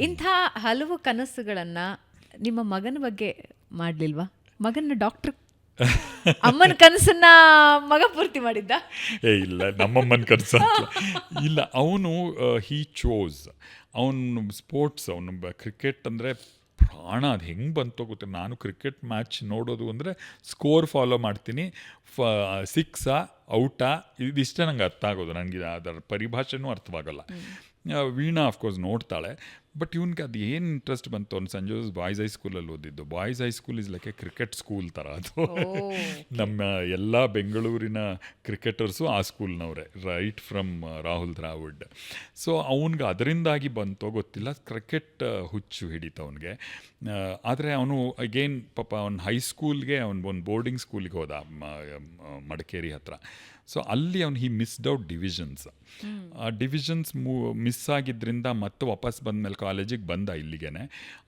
ಇಂಥ ಹಲವು ಕನಸುಗಳನ್ನು ನಿಮ್ಮ ಮಗನ ಬಗ್ಗೆ ಮಾಡಲಿಲ್ವಾ? ಮಗನ ಡಾಕ್ಟ್ರ್, ಅಮ್ಮನ ಕನಸನ್ನ ಮಗ ಪೂರ್ತಿ ಮಾಡಿದ್ದ? ಇಲ್ಲ, ನಮ್ಮಮ್ಮನ ಕನಸು ಇಲ್ಲ. ಅವನು ಹೀ ಚೋಸ್, ಅವನು ಸ್ಪೋರ್ಟ್ಸ್, ಅವನು ಕ್ರಿಕೆಟ್ ಅಂದರೆ ಪ್ರಾಣ. ಅದು ಹೆಂಗೆ ಬಂತು ಗೊತ್ತಿಲ್ಲ. ನಾನು ಕ್ರಿಕೆಟ್ ಮ್ಯಾಚ್ ನೋಡೋದು ಅಂದರೆ ಸ್ಕೋರ್ ಫಾಲೋ ಮಾಡ್ತೀನಿ, ಸಿಕ್ಸಾ ಔಟಾ ಇದಿಷ್ಟೇ ನಂಗೆ ಅರ್ಥ ಆಗೋದು. ನನಗೆ ಅದರ ಪರಿಭಾಷೆನೂ ಅರ್ಥವಾಗಲ್ಲ. ವೀಣಾ ಆಫ್ಕೋರ್ಸ್ ನೋಡ್ತಾಳೆ, ಬಟ್ ಇವನಿಗೆ ಅದು ಏನು ಇಂಟ್ರೆಸ್ಟ್ ಬಂತು. ಅವ್ನು ಸಂಜೆ ಬಾಯ್ಸ್ ಹೈಸ್ಕೂಲಲ್ಲಿ ಓದಿದ್ದು. Boys high school is like a cricket school ಥರ ಅದು. ನಮ್ಮ ಎಲ್ಲ ಬೆಂಗಳೂರಿನ ಕ್ರಿಕೆಟರ್ಸು ಆ ಸ್ಕೂಲ್ನವರೇ, right from Rahul Dravid. So ಅವನಿಗೆ ಅದರಿಂದಾಗಿ ಬಂತೋ ಗೊತ್ತಿಲ್ಲ, ಕ್ರಿಕೆಟ್ ಹುಚ್ಚು ಹಿಡಿತು ಅವನಿಗೆ. ಆದರೆ ಅವನು ಅಗೇನ್ ಪಾಪ ಅವ್ನು ಹೈಸ್ಕೂಲ್ಗೆ ಒಂದು ಬೋರ್ಡಿಂಗ್ ಸ್ಕೂಲಿಗೆ ಹೋದ ಮಡಿಕೇರಿ ಹತ್ರ. ಸೊ ಅಲ್ಲಿ ಅವ್ನು ಮಿಸ್ಡ್ ಔಟ್ ಡಿವಿಷನ್ಸ್. ಆ ಡಿವಿಷನ್ಸ್ ಮಿಸ್ ಆಗಿದ್ದರಿಂದ ಮತ್ತೆ ವಾಪಸ್ ಬಂದಮೇಲೆ ಕಾಲೇಜಿಗೆ ಬಂದ ಇಲ್ಲಿಗೆ.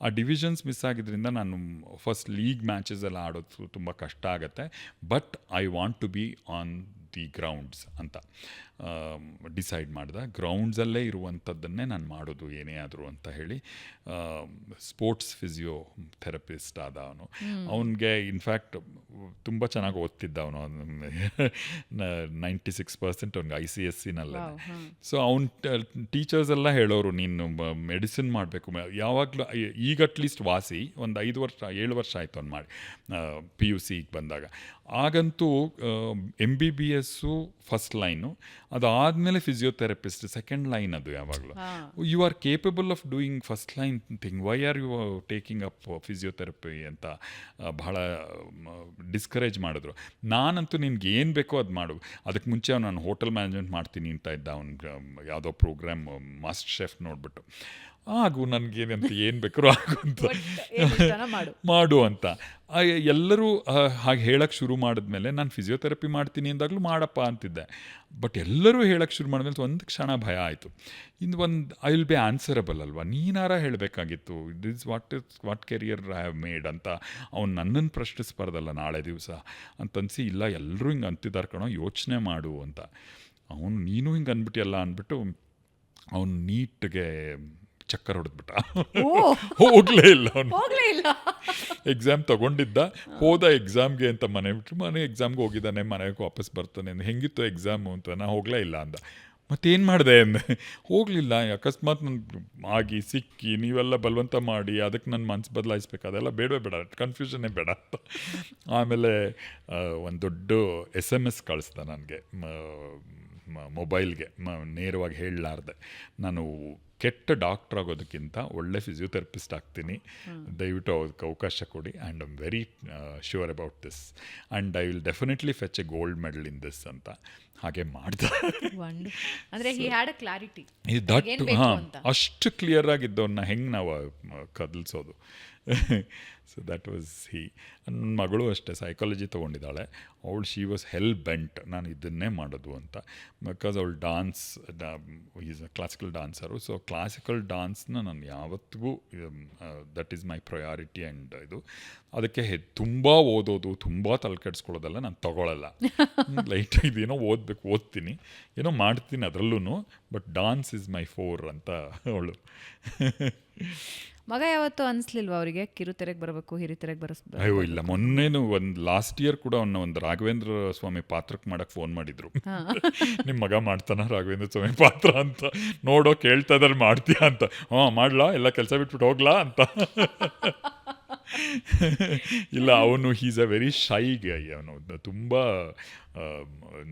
ಆ ಡಿವಿಷನ್ಸ್ ಮಿಸ್ ಆಗಿದ್ದರಿಂದ ನಾನು ಫಸ್ಟ್ ಲೀಗ್ ಮ್ಯಾಚಸ್ ಎಲ್ಲ ಆಡೋದು ತುಂಬ ಕಷ್ಟ ಆಗುತ್ತೆ, but I want to be on the grounds ಅಂತ ಡಿಸೈಡ್ ಮಾಡಿದೆ. ಗ್ರೌಂಡ್ಸಲ್ಲೇ ಇರುವಂಥದ್ದನ್ನೇ ನಾನು ಮಾಡೋದು ಏನೇ ಆದರೂ ಅಂತ ಹೇಳಿ ಸ್ಪೋರ್ಟ್ಸ್ ಫಿಸಿಯೋ ಥೆರಪಿಸ್ಟ್ ಆದ ಅವನು. ಅವನಿಗೆ ಇನ್ಫ್ಯಾಕ್ಟ್ ತುಂಬ ಚೆನ್ನಾಗಿ ಓದ್ತಿದ್ದ ಅವನು. 96% ಅವ್ನಿಗೆ ICSE-ನಲ್ಲೇ. ಸೊ ಅವ್ನು ಟೀಚರ್ಸ್ ಎಲ್ಲ ಹೇಳೋರು, ನೀನು ಮೆಡಿಸಿನ್ ಮಾಡಬೇಕು ಯಾವಾಗಲೂ. ಈಗ ಅಟ್ಲೀಸ್ಟ್ ವಾಸಿ ಒಂದು 7 ವರ್ಷ ಆಯಿತು ಅವ್ನು ಮಾಡಿ PUC ಬಂದಾಗ. ಆಗಂತೂ MBBS ಫಸ್ಟ್ ಲೈನು, ಅದಾದಮೇಲೆ ಫಿಸಿಯೋಥೆರಪಿಸ್ಟ್ ಸೆಕೆಂಡ್ ಲೈನ್. ಅದು ಯಾವಾಗಲೂ you are capable of doing first line thing, why are you taking up physiotherapy ಅಂತ ಬಹಳ ಡಿಸ್ಕರೇಜ್ ಮಾಡಿದ್ರು. ನಾನಂತೂ ನಿನ್ಗೆ ಏನು ಬೇಕೋ ಅದು ಮಾಡು. ಅದಕ್ಕೆ ಮುಂಚೆ ನಾನು ಹೋಟೆಲ್ ಮ್ಯಾನೇಜ್ಮೆಂಟ್ ಮಾಡ್ತೀನಿ ಅಂತ ಇದ್ದ. ಅವ್ನು ಯಾವುದೋ ಪ್ರೋಗ್ರಾಮ್ ಮಾಸ್ಟರ್ ಶೆಫ್ ನೋಡಿಬಿಟ್ಟು, ಆಗು ನನಗೇನಂತ ಏನು ಬೇಕಾದ್ರೂ ಆಗು ಅಂತ ಮಾಡು ಅಂತ ಎಲ್ಲರೂ ಹಾಗೆ ಹೇಳಕ್ಕೆ ಶುರು ಮಾಡಿದ್ಮೇಲೆ ನಾನು ಫಿಸಿಯೋಥೆರಪಿ ಮಾಡ್ತೀನಿ ಅಂದಾಗಲೂ ಮಾಡಪ್ಪ ಅಂತಿದ್ದೆ. ಬಟ್ ಎಲ್ಲರೂ ಹೇಳಕ್ಕೆ ಶುರು ಮಾಡಿದ್ಮೇಲೆ ಒಂದು ಕ್ಷಣ ಭಯ ಆಯಿತು. ಐ ವಿಲ್ ಬಿ ಆನ್ಸರಬಲ್ ಅಲ್ವಾ, ನೀನಾರ ಹೇಳಬೇಕಾಗಿತ್ತು, this what career I have made ಅಂತ ಅವ್ನು ನನ್ನನ್ನು ಪ್ರಶ್ನಿಸ್ಬಾರ್ದಲ್ಲ ನಾಳೆ ದಿವಸ ಅಂತನ್ಸಿ. ಇಲ್ಲ, ಎಲ್ಲರೂ ಹಿಂಗೆ ಅಂತಿದ್ದಾರೆ ಕಣೋ, ಯೋಚನೆ ಮಾಡು ಅಂತ. ಅವನು ನೀನು ಹಿಂಗೆ ಅಂದ್ಬಿಟ್ಟಿಯಲ್ಲ ಅಂದ್ಬಿಟ್ಟು ಅವನು ನೀಟ್ಗೆ ಚಕ್ಕರ್ ಹೊಡೆದ್ಬಿಟ್ಟ. ಹೋಗಲೇ ಇಲ್ಲ ಅವನು. ಎಕ್ಸಾಮ್ ತಗೊಂಡಿದ್ದ, ಹೋದ ಎಕ್ಸಾಮ್ಗೆ ಅಂತ ಮನೆ ಎಕ್ಸಾಮ್ಗೆ ಹೋಗಿದ್ದಾನೆ, ಮನೆಗೆ ವಾಪಸ್ ಬರ್ತಾನೆ. ಹೆಂಗಿತ್ತು ಎಕ್ಸಾಮು ಅಂತ. ನಾ ಹೋಗಲೇ ಇಲ್ಲ ಅಂದ. ಮತ್ತೇನು ಮಾಡಿದೆ ಅಂದೆ. ಹೋಗಲಿಲ್ಲ, ಅಕಸ್ಮಾತ್ ನನಗೆ ಆಗಿ ಸಿಕ್ಕಿ ನೀವೆಲ್ಲ ಬಲವಂತ ಮಾಡಿ ಅದಕ್ಕೆ ನನ್ನ ಮನಸ್ಸು ಬದಲಾಯಿಸ್ಬೇಕು, ಅದೆಲ್ಲ ಬೇಡವೇ ಬೇಡ, ಕನ್ಫ್ಯೂಷನ್ನೇ ಬೇಡ ಅಂತ. ಆಮೇಲೆ ಒಂದು ದೊಡ್ಡ SMS ಕಳಿಸ್ದ ನನಗೆ ಮೊಬೈಲ್ಗೆ, ನೇರವಾಗಿ ಹೇಳಲಾರ್ದೆ. ನಾನು ಕೆಟ್ಟ ಡಾಕ್ಟ್ರ್ ಆಗೋದಕ್ಕಿಂತ ಒಳ್ಳೆ ಫಿಸಿಯೋಥೆರಪಿಸ್ಟ್ ಆಗ್ತೀನಿ, ದಯವಿಟ್ಟು ಅದಕ್ಕೆ ಅವಕಾಶ ಕೊಡಿ. And I am very sure about this and I will definitely fetch A gold medal in this ಅಂತ. ಹಾಗೆ ಮಾಡ್ದೆ. ಅಷ್ಟು ಕ್ಲಿಯರ್ ಆಗಿದ್ದವನ್ನ ಹೆಂಗೆ ನಾವು ಕದಲ್ಸೋದು. ಸೊ ದ್ಯಾಟ್ ವಾಸ್ ನನ್ನ ಮಗಳು ಅಷ್ಟೇ ಸೈಕಾಲಜಿ ತೊಗೊಂಡಿದ್ದಾಳೆ. ಅವಳು ಶಿ ವಾಸ್ ಹೆಲ್ ಬೆಂಟ್ ನಾನು ಇದನ್ನೇ ಮಾಡೋದು ಅಂತ. ಬಿಕಾಸ್ ಅವಳು dance, is a classical dancer. So classical ಡಾನ್ಸ್ನ ನಾನು ಯಾವತ್ತಿಗೂ that is my priority. And ಇದು ಅದಕ್ಕೆ ತುಂಬ ಓದೋದು, ತುಂಬ ತಲೆ ಕೆಡಿಸ್ಕೊಳ್ಳೋದೆಲ್ಲ ನಾನು ತೊಗೊಳ್ಳಲ್ಲ. ಲೈಟಾಗಿ ಇದೇನೋ ಓದ್ತೀನಿ, ಏನೋ ಮಾಡ್ತೀನಿ ಅದರಲ್ಲೂ, but dance is my four ಅಂತ ಅವಳು. ಮಗ ಯಾವತ್ತೂ ಅನಿಸ್ಲಿಲ್ವ ಅವರಿಗೆ ಕಿರುತೆರೆಗೆ ಬರಬೇಕು, ಹಿರಿತೆರೆಗೆ ಬರಬೇಕು? ಅಯ್ಯೋ ಇಲ್ಲ, ಮೊನ್ನೆನೂ ಲಾಸ್ಟ್ ಇಯರ್ ಕೂಡ ಒಂದು ರಾಘವೇಂದ್ರ ಸ್ವಾಮಿ ಪಾತ್ರಕ್ಕೆ ಮಾಡಕ್ಕೆ ಫೋನ್ ಮಾಡಿದ್ರು. ನಿಮ್ಮ ಮಗ ಮಾಡ್ತಾನ ರಾಘವೇಂದ್ರ ಸ್ವಾಮಿ ಪಾತ್ರ ಅಂತ, ನೋಡೋ ಕೇಳ್ತಾ ಇದ್ದಾರೆ ಮಾಡ್ತೀಯಾ ಅಂತ. ಮಾಡ್ಲಾ, ಎಲ್ಲ ಕೆಲಸ ಬಿಟ್ಬಿಟ್ಟು ಹೋಗ್ಲಾ ಅಂತ. ಇಲ್ಲ, ಅವನು ಹೀಸ್ ಅ ವೆರಿ ಶೈ ಗೈ. ಅವನು ತುಂಬ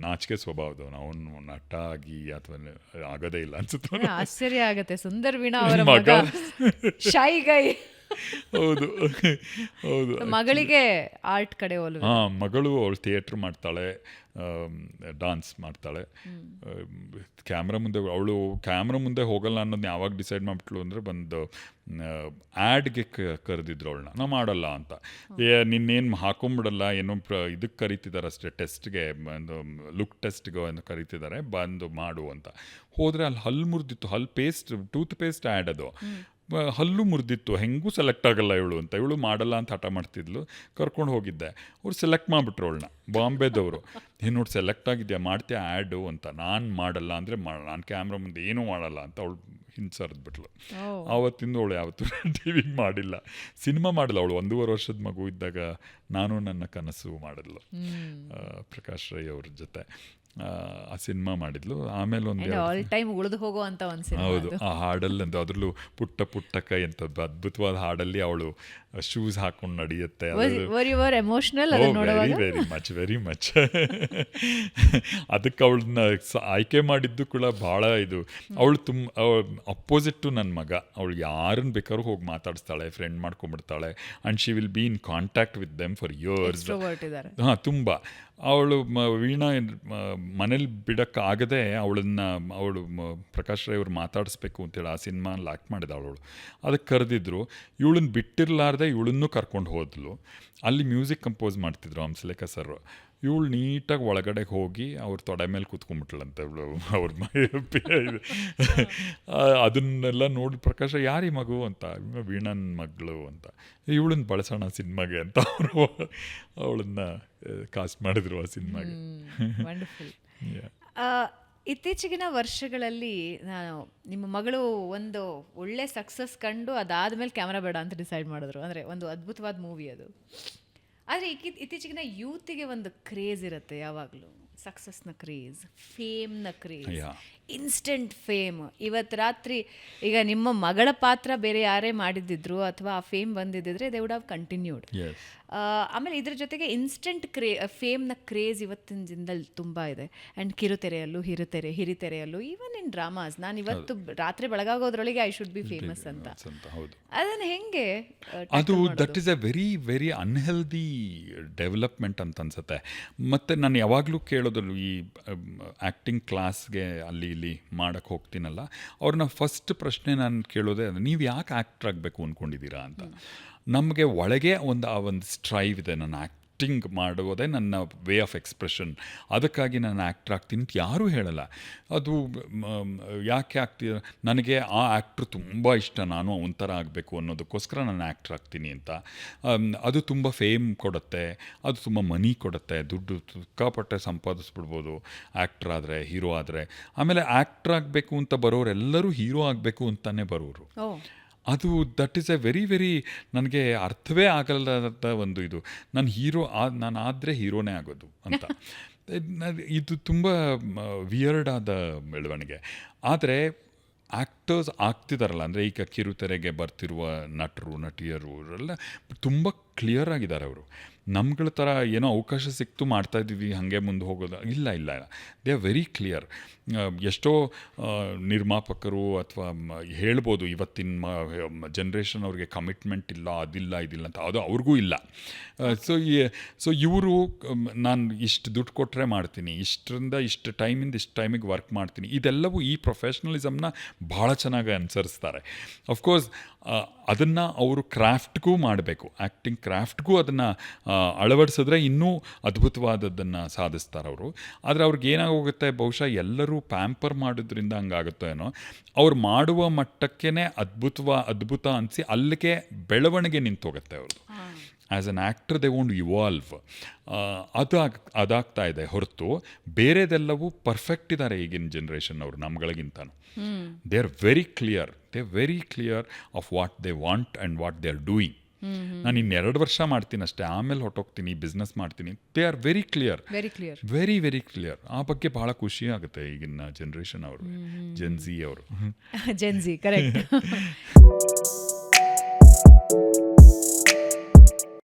ನಾಚಿಕೆ ಸ್ವಭಾವದವನು. ಅವನು ನಟ ಆಗಿ ಅಥವಾ ಆಗೋದೇ ಇಲ್ಲ ಅನ್ಸುತ್ತೆ. ಆಶ್ಚರ್ಯ ಆಗತ್ತೆ, ಸುಂದರ್ ವೀಣಾ ಅವರ ಮಗ ಶೈ ಗೈ. ಹೌದು ಹೌದು. ಮಗಳಿಗೆ ಆರ್ಟ್ ಕಡೆ ಒಲವು. ಮಗಳು ಅವಳು ಥಿಯೇಟ್ರ್ ಮಾಡ್ತಾಳೆ, ಡಾನ್ಸ್ ಮಾಡ್ತಾಳೆ. ಅವಳು ಕ್ಯಾಮ್ರಾ ಮುಂದೆ ಹೋಗಲ್ಲ ಅನ್ನೋದನ್ನ ಯಾವಾಗ ಡಿಸೈಡ್ ಮಾಡಿಬಿಟ್ಲು ಅಂದರೆ, ಬಂದು ಆ್ಯಡ್ಗೆ ಕರೆದಿದ್ರು ಅವಳನ್ನ. ನಾವು ಮಾಡಲ್ಲ ಅಂತ. ನಿನ್ನೇನು ಹಾಕೊಂಬಿಡಲ್ಲ, ಏನೋ ಇದಕ್ಕೆ ಕರಿತಿದ್ದಾರೆ ಅಷ್ಟೇ, ಟೆಸ್ಟ್ಗೆ, ಒಂದು ಲುಕ್ ಟೆಸ್ಟ್ಗೆ ಏನು ಕರಿತಿದ್ದಾರೆ, ಬಂದು ಮಾಡು ಅಂತ ಹೋದರೆ ಅಲ್ಲಿ ಹಲ್ಲು ಮುರಿದಿತ್ತು. ಟೂತ್ ಪೇಸ್ಟ್ ಆ್ಯಡ್ ಅದು. ಹಲ್ಲು ಮುರಿದಿತ್ತು, ಹೆಂಗೂ ಸೆಲೆಕ್ಟ್ ಆಗಲ್ಲ ಇವಳು ಅಂತ, ಇವಳು ಮಾಡಲ್ಲ ಅಂತ ಹಠ ಮಾಡ್ತಿದ್ಲು. ಕರ್ಕೊಂಡು ಹೋಗಿದ್ದೆ, ಅವ್ರು ಸೆಲೆಕ್ಟ್ ಮಾಡಿಬಿಟ್ರು ಅವಳನ್ನ, ಬಾಂಬೆದವರು. ನೋಡಿ ಸೆಲೆಕ್ಟ್ ಆಗಿದೆಯಾ, ಮಾಡ್ತೀಯಾ ಆ್ಯಡು ಅಂತ. ನಾನು ಮಾಡಲ್ಲ ಅಂದರೆ ನಾನು ಕ್ಯಾಮ್ರಾ ಮುಂದೆ ಏನೂ ಮಾಡಲ್ಲ ಅಂತ ಅವಳು ಹಿಂಸರಿದ್ಬಿಟ್ಲು. ಆವತ್ತಿಂದ ಅವಳು ಯಾವತ್ತೂ ಟಿ ವಿಗೆ ಮಾಡಿಲ್ಲ, ಸಿನಿಮಾ ಮಾಡಿಲ್ಲ. ಅವಳು 1.5 ವರ್ಷದ ಮಗು ಇದ್ದಾಗ ನಾನು ನನ್ನ ಕನಸು ಮಾಡಿದ್ಲು ಪ್ರಕಾಶ್ ರೈ ಅವ್ರ ಜೊತೆ. ಆ ಸಿನಿಮಾ ಮಾಡಿದ್ಲು. ಆಮೇಲೆ ಒಂದು ಆಲ್ ಟೈಮ್ ಉಳಿದು ಹೋಗುವಂತ ಒಂದು ಸಿನಿಮಾ. ಹೌದು, ಆ ಹಾಡಲ್ಲಿ ಅಂತ, ಅದರಲ್ಲೂ ಪುಟ್ಟ ಪುಟ್ಟ ಕೈ ಅಂತ ಅದ್ಭುತವಾದ ಹಾಡಲ್ಲಿ ಅವಳು ಶೂಸ್ ಹಾಕೊಂಡು ನಡೆಯುತ್ತೆ. ಎಮೋಷನಲ್, ವೆರಿ ಮಚ್ ಅದಕ್ಕೆ ಅವಳನ್ನ ಆಯ್ಕೆ ಮಾಡಿದ್ದು ಕೂಡ ಭಾಳ ಇದು. ಅವಳು ಅಪೋಸಿಟ್ ಟು ನನ್ನ ಮಗ. ಅವಳು ಯಾರನ್ನ ಬೇಕಾದ್ರೂ ಹೋಗಿ ಮಾತಾಡಿಸ್ತಾಳೆ, ಫ್ರೆಂಡ್ ಮಾಡ್ಕೊಂಡ್ಬಿಡ್ತಾಳೆ, and she will be in contact with them for years. ಹಾಂ, ತುಂಬ. ಅವಳು ವೀಣಾ ಮನೇಲಿ ಬಿಡೋಕ್ಕಾಗದೆ ಅವಳು ಪ್ರಕಾಶ್ ರೈ ಅವ್ರು ಮಾತಾಡಿಸ್ಬೇಕು ಅಂತೇಳಿ ಆ ಸಿನಿಮಾನಲ್ಲಿ ಆ್ಯಕ್ಟ್ ಮಾಡಿದ ಅವಳು. ಅದಕ್ಕೆ ಕರೆದಿದ್ರು. ಇವಳನ್ನ ಬಿಟ್ಟಿರಲಾರ್ದೆ ಇವಳನ್ನೂ ಕರ್ಕೊಂಡು ಹೋದ್ಲು. ಅಲ್ಲಿ ಮ್ಯೂಸಿಕ್ ಕಂಪೋಸ್ ಮಾಡ್ತಿದ್ರು ಹಂಸಲೇಖ ಸರ್. ಇವಳು ನೀಟಾಗಿ ಒಳಗಡೆ ಹೋಗಿ ಅವ್ರ ತೊಡೆ ಮೇಲೆ ಕೂತ್ಕೊಂಡ್ಬಿಟ್ಲಂತೆ ಇವಳು. ಅವ್ರ ಅದನ್ನೆಲ್ಲ ನೋಡಿ ಪ್ರಕಾಶ ಯಾರಿ ಮಗು ಅಂತ, ವೀಣನ್ ಮಗಳು ಅಂತ, ಇವಳನ್ನ ಬಳಸೋಣ ಸಿನಿಮಾಗೆ ಅಂತ ಅವರು ಅವಳನ್ನ ಕಾಸ್ಟ್ ಮಾಡಿದ್ರು ಆ ಸಿನಿಮಾಗೆ. ಇತ್ತೀಚೆಗಿನ ವರ್ಷಗಳಲ್ಲಿ ನಿಮ್ಮ ಮಗಳು ಒಂದು ಒಳ್ಳೆ ಸಕ್ಸಸ್ ಕಂಡು ಅದಾದ್ಮೇಲೆ ಕ್ಯಾಮ್ರಾ ಬೇಡ ಅಂತ ಡಿಸೈಡ್ ಮಾಡಿದ್ರು. ಅಂದರೆ ಒಂದು ಅದ್ಭುತವಾದ ಮೂವಿ ಅದು. ಆದರೆ ಇತ್ತೀಚೆಗಿನ ಯೂತಿಗೆ ಒಂದು ಕ್ರೇಜ್ ಇರುತ್ತೆ ಯಾವಾಗಲೂ, ಸಕ್ಸಸ್ನ ಕ್ರೇಜ್, ಫೇಮ್ನ ಕ್ರೇಜ್, ಇನ್ಸ್ಟೆಂಟ್ ಫೇಮ್. ಇವತ್ತು ರಾತ್ರಿ ಈಗ ನಿಮ್ಮ ಮಗಳ ಪಾತ್ರ ಬೇರೆ ಯಾರೇ ಮಾಡಿದ್ದಿದ್ರು ಅಥವಾ ಆ ಫೇಮ್ ಬಂದಿದ್ದಿದ್ರೆ ದೇ ವುಡ್ ಹ್ಯಾವ್ ಕಂಟಿನ್ಯೂಡ್. ಆಮೇಲೆ ಇದ್ರ ಜೊತೆಗೆ ಇನ್ಸ್ಟೆಂಟ್ ಫೇಮ್ನ ಕ್ರೇಜ್ ಇವತ್ತಿನ ದಿನದಲ್ಲಿ ತುಂಬ ಇದೆ. ಆ್ಯಂಡ್ ಕಿರುತೆರೆಯಲ್ಲೂ ಹಿರಿತೆರೆಯಲ್ಲೂ ಈವನ್ ಇನ್ ಡ್ರಾಮಾಸ್. ನಾನು ಇವತ್ತು ರಾತ್ರಿ ಬೆಳಗಾಗೋದ್ರೊಳಗೆ ಐ ಶುಡ್ ಬಿ ಫೇಮಸ್ ಅಂತ. ಅದನ್ನು ಹೆಂಗೆ ಅದು that is a very very unhealthy development ಅಂತ ಅನ್ಸುತ್ತೆ. ಮತ್ತು ನಾನು ಯಾವಾಗಲೂ ಕೇಳೋದು ಈ ಆ್ಯಕ್ಟಿಂಗ್ ಕ್ಲಾಸ್ಗೆ ಅಲ್ಲಿ ಇಲ್ಲಿ ಮಾಡೋಕ್ಕೆ ಹೋಗ್ತೀನಲ್ಲ, ಅವ್ರನ್ನ ಫಸ್ಟ್ ಪ್ರಶ್ನೆ ನಾನು ಕೇಳೋದೇ ನೀವು ಯಾಕೆ ಆ್ಯಕ್ಟ್ರ್ ಆಗಬೇಕು ಅಂದ್ಕೊಂಡಿದ್ದೀರಾ ಅಂತ. ನಮಗೆ ಒಳಗೆ ಆ ಒಂದು ಸ್ಟ್ರೈವ್ ಇದೆ, ನಾನು ಆ್ಯಕ್ಟಿಂಗ್ ಮಾಡುವುದೇ ನನ್ನ ವೇ ಆಫ್ ಎಕ್ಸ್ಪ್ರೆಷನ್, ಅದಕ್ಕಾಗಿ ನಾನು ಆ್ಯಕ್ಟ್ರ್ ಆಗ್ತೀನಿ ಅಂತ ಯಾರೂ ಹೇಳಲ್ಲ. ಅದು ಯಾಕೆ ಆಗ್ತೀರ, ನನಗೆ ಆ ಆ್ಯಕ್ಟ್ರು ತುಂಬ ಇಷ್ಟ, ನಾನು ಒಂಥರ ಆಗಬೇಕು ಅನ್ನೋದಕ್ಕೋಸ್ಕರ ನಾನು ಆ್ಯಕ್ಟ್ರ್ ಆಗ್ತೀನಿ ಅಂತ. ಅದು ತುಂಬ ಫೇಮ್ ಕೊಡುತ್ತೆ, ಅದು ತುಂಬ ಮನಿ ಕೊಡುತ್ತೆ, ದುಡ್ಡು ಸಿಕ್ಕಾಪಟ್ಟೆ ಸಂಪಾದಿಸ್ಬಿಡ್ಬೋದು ಆ್ಯಕ್ಟ್ರ್ ಆದರೆ, ಹೀರೋ ಆದರೆ. ಆಮೇಲೆ ಆ್ಯಕ್ಟ್ರ್ ಆಗಬೇಕು ಅಂತ ಬರೋರೆಲ್ಲರೂ ಹೀರೋ ಆಗಬೇಕು ಅಂತಲೇ ಬರೋರು. ಅದು that is a very very ನನಗೆ ಅರ್ಥವೇ ಆಗಲ್ಲದ ಒಂದು ಇದು. ನಾನು ಆದರೆ ಹೀರೋನೇ ಆಗೋದು ಅಂತ. ಇದು ತುಂಬ ವಿಯರ್ಡ್ ಆದ ಬೆಳವಣಿಗೆ. ಆದರೆ ಆ್ಯಕ್ಟರ್ಸ್ ಆಗ್ತಿದಾರಲ್ಲ, ಅಂದರೆ ಈಗ ಕಿರುತೆರೆಗೆ ಬರ್ತಿರುವ ನಟರು ನಟಿಯರು ಎಲ್ಲ ತುಂಬ ಕ್ಲಿಯರ್ ಆಗಿದ್ದಾರೆ. ಅವರು ನಮ್ಗಳ ಥರ ಏನೋ ಅವಕಾಶ ಸಿಕ್ತು ಮಾಡ್ತಾಯಿದ್ದೀವಿ ಹಾಗೆ ಮುಂದೆ ಹೋಗೋದು ಇಲ್ಲ. They are very clear. ಎಷ್ಟೋ ನಿರ್ಮಾಪಕರು ಅಥವಾ ಹೇಳ್ಬೋದು ಇವತ್ತಿನ ಜನ್ರೇಷನ್ ಅವ್ರಿಗೆ ಕಮಿಟ್ಮೆಂಟ್ ಇಲ್ಲ, ಅದಿಲ್ಲ ಇದಿಲ್ಲ ಅಂತ. ಅದು ಅವ್ರಿಗೂ ಇಲ್ಲ. ಸೊ ಇವರು ನಾನು ಇಷ್ಟು ದುಡ್ಡು ಕೊಟ್ಟರೆ ಮಾಡ್ತೀನಿ, ಇಷ್ಟರಿಂದ ಇಷ್ಟು ಟೈಮಿಂದ ಇಷ್ಟು ಟೈಮಿಗೆ ವರ್ಕ್ ಮಾಡ್ತೀನಿ, ಇದೆಲ್ಲವೂ ಈ ಪ್ರೊಫೆಷ್ನಲಿಸಮ್ನ ಭಾಳ ಚೆನ್ನಾಗಿ ಅನುಸರಿಸ್ತಾರೆ. ಅಫ್ಕೋರ್ಸ್ ಅದನ್ನು ಅವರು ಕ್ರಾಫ್ಟ್ಗೂ ಮಾಡಬೇಕು, ಆ್ಯಕ್ಟಿಂಗ್ ಕ್ರಾಫ್ಟ್ಗೂ ಅದನ್ನು ಅಳವಡಿಸಿದ್ರೆ ಇನ್ನೂ ಅದ್ಭುತವಾದದ್ದನ್ನು ಸಾಧಿಸ್ತಾರೆ ಅವರು. ಆದರೆ ಅವ್ರಿಗೆ ಏನಾಗೋಗುತ್ತೆ, ಬಹುಶಃ ಎಲ್ಲರೂ ಪ್ಯಾಂಪರ್ ಮಾಡೋದ್ರಿಂದ ಹಂಗಾಗುತ್ತೋ ಏನೋ, ಅವ್ರು ಮಾಡುವ ಮಟ್ಟಕ್ಕೇ ಅದ್ಭುತ ಅನಿಸಿ ಅಲ್ಲಿಗೆ ಬೆಳವಣಿಗೆ ನಿಂತೋಗುತ್ತೆ ಅವ್ರದ್ದು. As an actor they won't evolve. ಅದಾಗ್ತಾ ಇದೆ ಹೊರತು ಬೇರೆದೆಲ್ಲವೂ ಪರ್ಫೆಕ್ಟ್ ಇದ್ದಾರೆ ಈಗಿನ ಜನ್ರೇಷನ್ ಅವರು ನಮ್ಗಳಿಗಿಂತನೂ. They are very clear of what they want and what they are doing. ನಾನು 2 ವರ್ಷ ಮಾಡ್ತೀನಿ ಅಷ್ಟೇ, ಆಮೇಲೆ ಹೊಟ್ಟೋಗ್ತೀನಿ, ಬಿಸ್ನೆಸ್ ಮಾಡ್ತೀನಿ. They are very clear. ಆ ಬಗ್ಗೆ ಭಾಳ ಖುಷಿ ಆಗುತ್ತೆ ಈಗಿನ ಜನ್ರೇಷನ್ ಅವರು, ಜೆನ್ಜಿ ಅವರು. ಕರೆಕ್ಟ್.